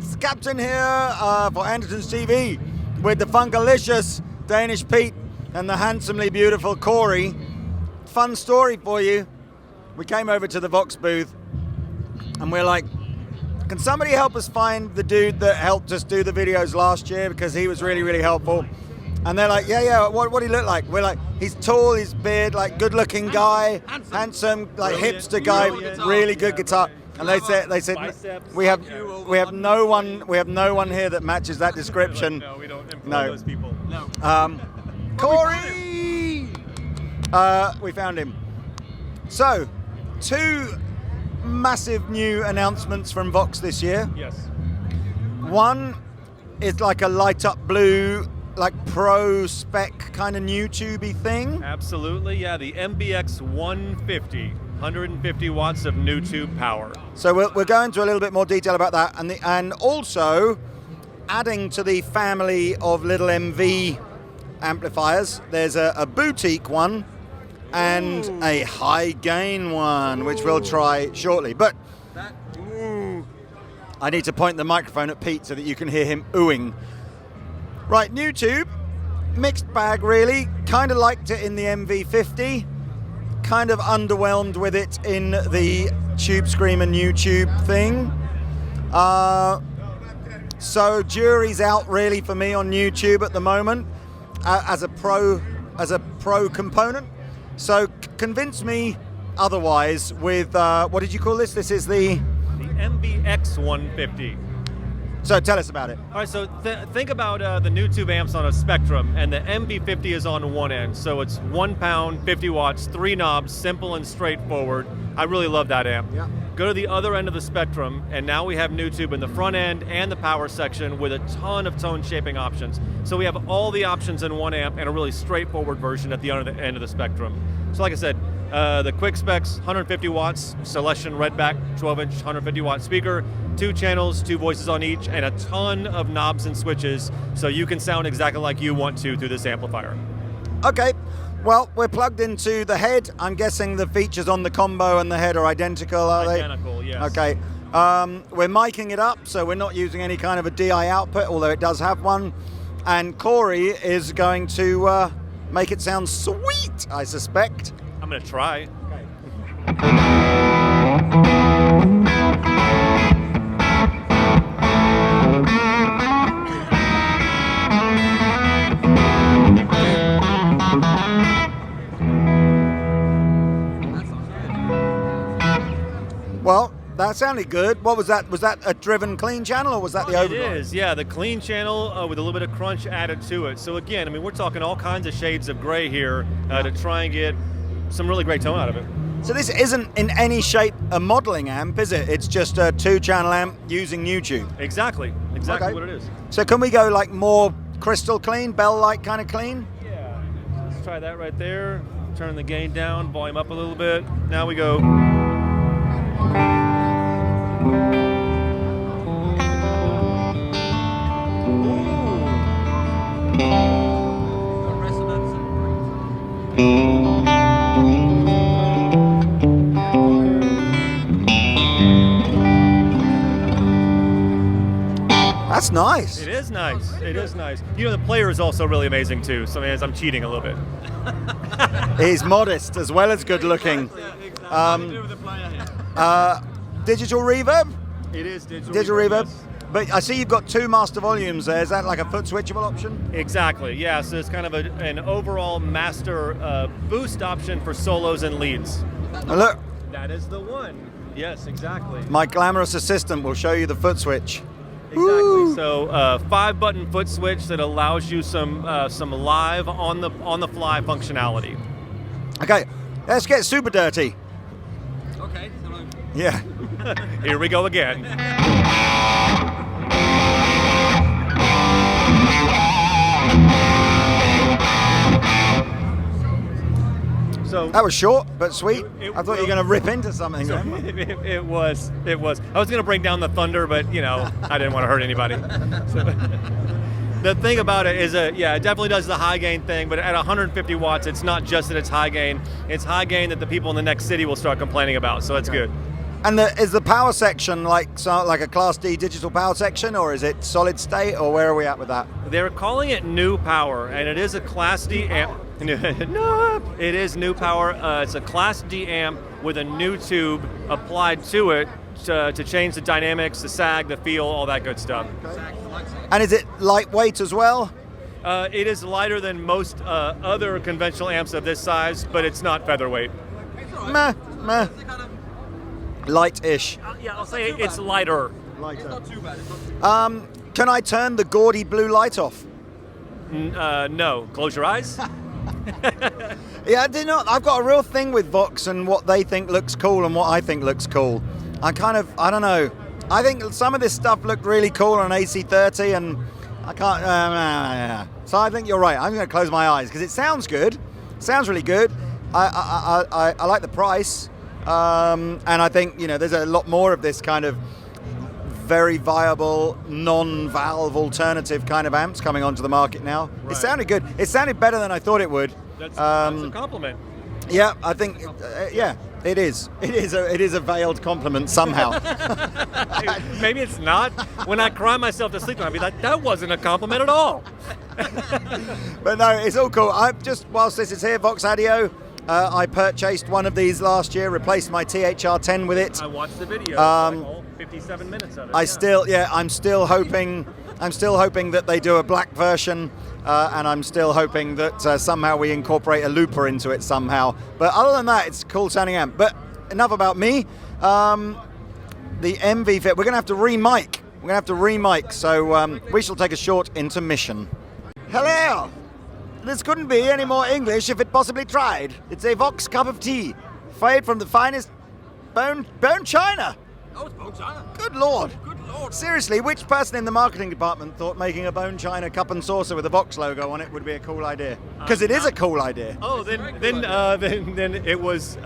it's Captain here for Andertons TV with the funkalicious Danish Pete and the handsomely beautiful Corey. Fun story for you. We came over to the Vox booth and we're like, can somebody help us find the dude that helped us do the videos last year, because he was really, really helpful. And they're like, yeah, what do he look like? We're like, he's tall, he's beard, like good looking guy, handsome, like hipster guy, really good guitar. And they said we have no one here that matches that description. No, we don't employ those people. No. Corey! We found him. So, 2 massive new announcements from Vox this year. Yes. One is like a light up blue, like pro spec kind of Nutube thing. Absolutely, yeah. The MBX 150, 150 watts of Nutube power. So we'll go into a little bit more detail about that, and also adding to the family of little MV amplifiers, there's a boutique one and a high gain one, which we'll try shortly. But I need to point the microphone at Pete so that you can hear him oohing. Right, Nutube, mixed bag really. Kind of liked it in the MV50, kind of underwhelmed with it in the Tube Screamer Nutube thing. So jury's out really for me on Nutube at the moment as a pro component. So convince me otherwise with what did you call this? This is the MBX 150. So tell us about it. All right, so think about the Nutube amps on a spectrum, and the MB50 is on one end. So it's 1 pound, 50 watts, 3 knobs, simple and straightforward. I really love that amp. Yeah. Go to the other end of the spectrum, and now we have Nutube in the front end and the power section with a ton of tone shaping options. So we have all the options in one amp and a really straightforward version at the other end of the spectrum. So like I said, the quick specs, 150 watts, Celestion Redback, 12-inch, 150 watt speaker, 2 channels, 2 voices on each, and a ton of knobs and switches, so you can sound exactly like you want to through this amplifier. Okay, well, we're plugged into the head. I'm guessing the features on the combo and the head are identical, are they? Identical, yes. Okay, we're miking it up, so we're not using any kind of a DI output, although it does have one. And Corey is going to make it sound sweet, I suspect. I'm going to try. Well, that sounded good. What was that? Was that a driven clean channel, or was that the overdrive? It is, yeah, the clean channel with a little bit of crunch added to it. So again, I mean, we're talking all kinds of shades of gray here to try and get some really great tone out of it. So this isn't in any shape a modeling amp, is it? It's just a 2-channel amp using Nutube. Exactly Okay. what it is. So can we go like more crystal clean, bell-like kind of clean? Yeah, let's try that right there. Turn the gain down, volume up a little bit. Now we go. That's nice. It is nice. It is nice. You know, the player is also really amazing too. So I'm cheating a little bit. He's modest as well as good looking. Digital reverb? It is Digital reverb. Yes. But I see you've got 2 master volumes there. Is that like a foot switchable option? Exactly. Yeah. So it's kind of an overall master boost option for solos and leads. Oh, look, That is the one. Yes, exactly. my glamorous assistant will show you the foot switch. Exactly. Woo! So 5-button foot switch that allows you some live on the fly functionality. Okay, let's get super dirty. Okay. Yeah. Here we go again. So That was short but sweet. It I thought you were going to rip into something. it was. I was going to bring down the thunder, but I didn't want to hurt anybody. So, the thing about it is, it definitely does the high gain thing, but at 150 watts, it's not just that it's high gain. It's high gain that the people in the next city will start complaining about, so that's good. And is the power section like a Class D digital power section, or is it solid state, or where are we at with that? They're calling it new power, and it is a Class D amp. No, it is new power. It's a Class D amp with a Nutube applied to it to change the dynamics, the sag, the feel, all that good stuff. And is it lightweight as well? It is lighter than most other conventional amps of this size, but it's not featherweight. Meh. Light-ish. Yeah, I'll say it's lighter. Lighter. It's not too bad. Can I turn the gaudy blue light off? No. Close your eyes. Yeah, I do not. I've got a real thing with Vox and what they think looks cool and what I think looks cool. I don't know. I think some of this stuff looked really cool on AC30, and I can't. So I think you're right. I'm going to close my eyes because it sounds good. It sounds really good. I like the price. And I think, there's a lot more of this kind of very viable, non-valve alternative kind of amps coming onto the market now. Right. It sounded good. It sounded better than I thought it would. That's a compliment. Yeah, I think, it is. It is a veiled compliment somehow. Maybe it's not. When I cry myself to sleep, I'll be like, that wasn't a compliment at all. But no, it's all cool. Whilst this is here, Vox Audio, I purchased one of these last year, replaced my THR10 with it. I watched the video. All 57 minutes of it. I'm still hoping that they do a black version, and I'm still hoping that somehow we incorporate a looper into it somehow. But other than that, it's a cool sounding amp. But enough about me. The MV Fit, we're going to have to re-mic. So we shall take a short intermission. Hello. This couldn't be any more English if it possibly tried. It's a Vox cup of tea, fired from the finest bone china. Oh, it's bone china. Good Lord. Good Lord. Seriously, which person in the marketing department thought making a bone china cup and saucer with a Vox logo on it would be a cool idea? Because it is a cool idea. Oh, then it was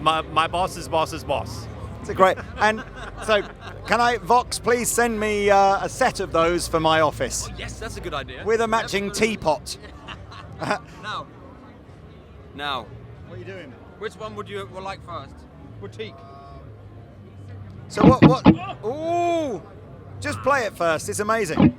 my boss's boss's boss. It's a great. And so, can Vox please send me a set of those for my office? Oh, yes, that's a good idea. With a matching teapot. Now. What are you doing? Which one would you like first? Boutique. So what? Ooh! Just play it first. It's amazing.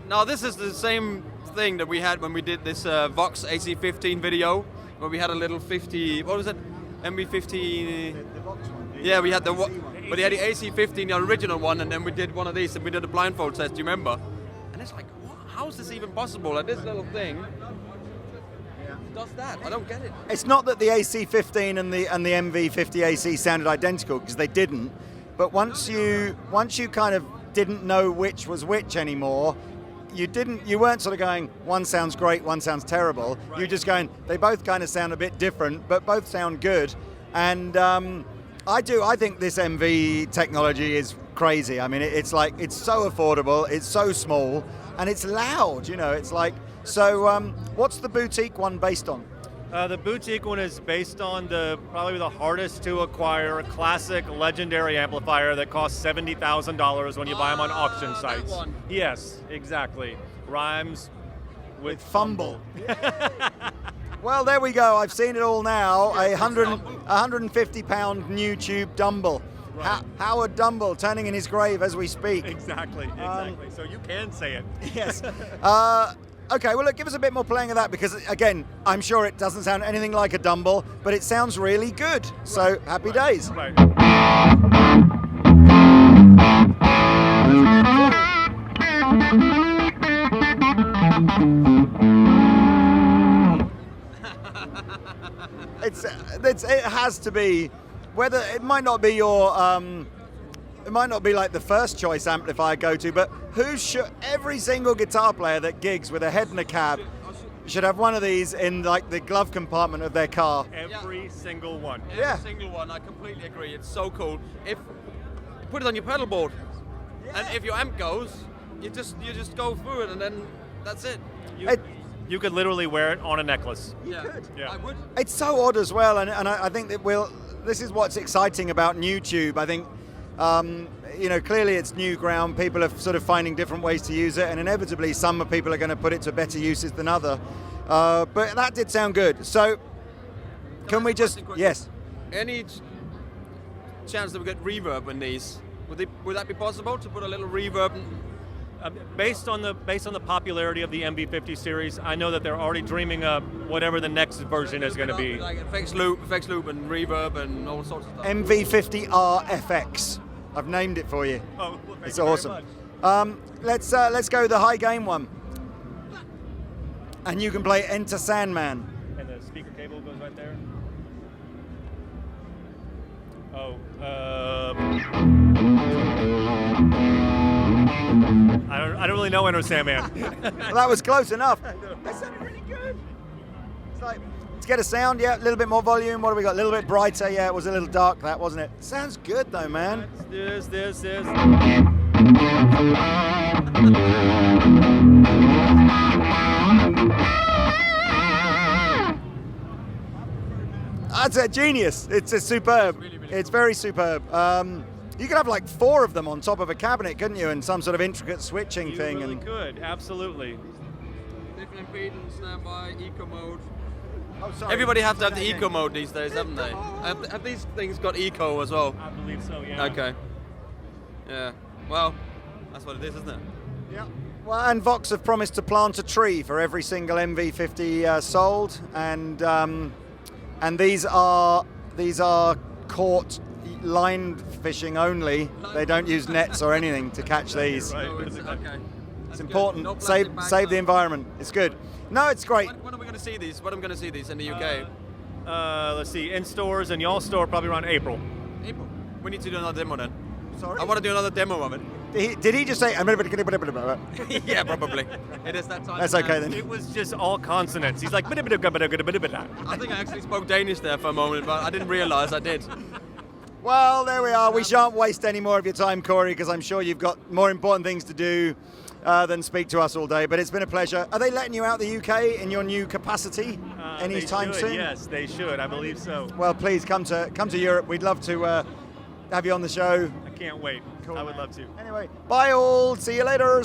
Now this is the same thing that we had when we did this Vox AC15 video, where we had a little 50. What was it? MB50. The Vox one. Yeah, we had but we had the AC15, the original one, and then we did one of these, and we did a blindfold test. Do you remember? And it's like, how is this even possible? Like this little thing does that. I don't get it. It's not that the AC15 and the MV50 AC sounded identical, because they didn't. But once you kind of didn't know which was which anymore, you weren't sort of going, one sounds great, one sounds terrible. Right. You're just going, they both kind of sound a bit different, but both sound good. And I think this MV technology is crazy. I mean, it's like, it's so affordable, it's so small, and it's loud, it's like, so what's the boutique one based on? The boutique one is based on probably the hardest to acquire classic legendary amplifier that costs $70,000 when you buy them on auction sites. That one. Yes, exactly. Rhymes with fumble. Well, there we go. I've seen it all now. A 150-pound Nutube Dumble. Right. Howard Dumble turning in his grave as we speak. Exactly. So you can say it. Yes. Okay, well, look, give us a bit more playing of that, because, again, I'm sure it doesn't sound anything like a Dumble, but it sounds really good. Right. So, happy days. Right. It has to be, whether it might not be your, it might not be like the first choice amplifier go-to, but every single guitar player that gigs with a head and a cab should have one of these in like the glove compartment of their car. Every single one. Every single one. I completely agree. It's so cool. If put it on your pedal board, and if your amp goes, you just go through it, and then that's it. You could literally wear it on a necklace. You could. Yeah. I would. It's so odd as well, and I think that this is what's exciting about Nutube. I think You know, clearly it's new ground. People are sort of finding different ways to use it, and inevitably some people are going to put it to better uses than other. But that did sound good. So can we just... Yes. Any chance that we get reverb in these? Would that be possible to put a little reverb? Based on the popularity of the MV50 series, I know that they're already dreaming up whatever the next version is going to be. Like effects loop, and reverb, and all sorts of stuff. MV50R FX. I've named it for you. Oh, well, it's awesome. Let's go the high gain one, and you can play Enter Sandman. And the speaker cable goes right there. Oh. I don't really know Enter Sandman. Well, that was close enough. That sounded really good. It's like, let's get a sound, yeah, a little bit more volume. What have we got? A little bit brighter, yeah, it was a little dark, that, wasn't it? Sounds good though, man. This. That's a genius. It's a superb. It's very superb. You could have like 4 of them on top of a cabinet, couldn't you? And some sort of intricate switching thing. You really could, absolutely. Different impedance, standby, eco mode. Oh, sorry. Everybody has to have the eco mode these days, haven't they? Have these things got eco as well? I believe so, yeah. Okay. Yeah. Well, that's what it is, isn't it? Yeah. Well, and Vox have promised to plant a tree for every single MV50 sold, and these are caught line fishing only. They don't use nets or anything to catch these. Right. Okay. It's important. No save the environment. It's good. No, it's great. When are we going to see these? When am I going to see these in the UK? Let's see, in stores and y'all store probably around April. April. We need to do another demo then. Sorry? I want to do another demo of it. Did he just say? Yeah, probably. It is that time. That's okay then. It was just all consonants. He's like, I think I actually spoke Danish there for a moment, but I didn't realise I did. Well, there we are. We shan't waste any more of your time, Corey, because I'm sure you've got more important things to do than speak to us all day. But it's been a pleasure. Are they letting you out the UK in your new capacity anytime soon? Yes, they should. I believe so. Well, please come to Europe. We'd love to have you on the show. I can't wait. Cool, I would man. love to. Anyway, bye all. See you later.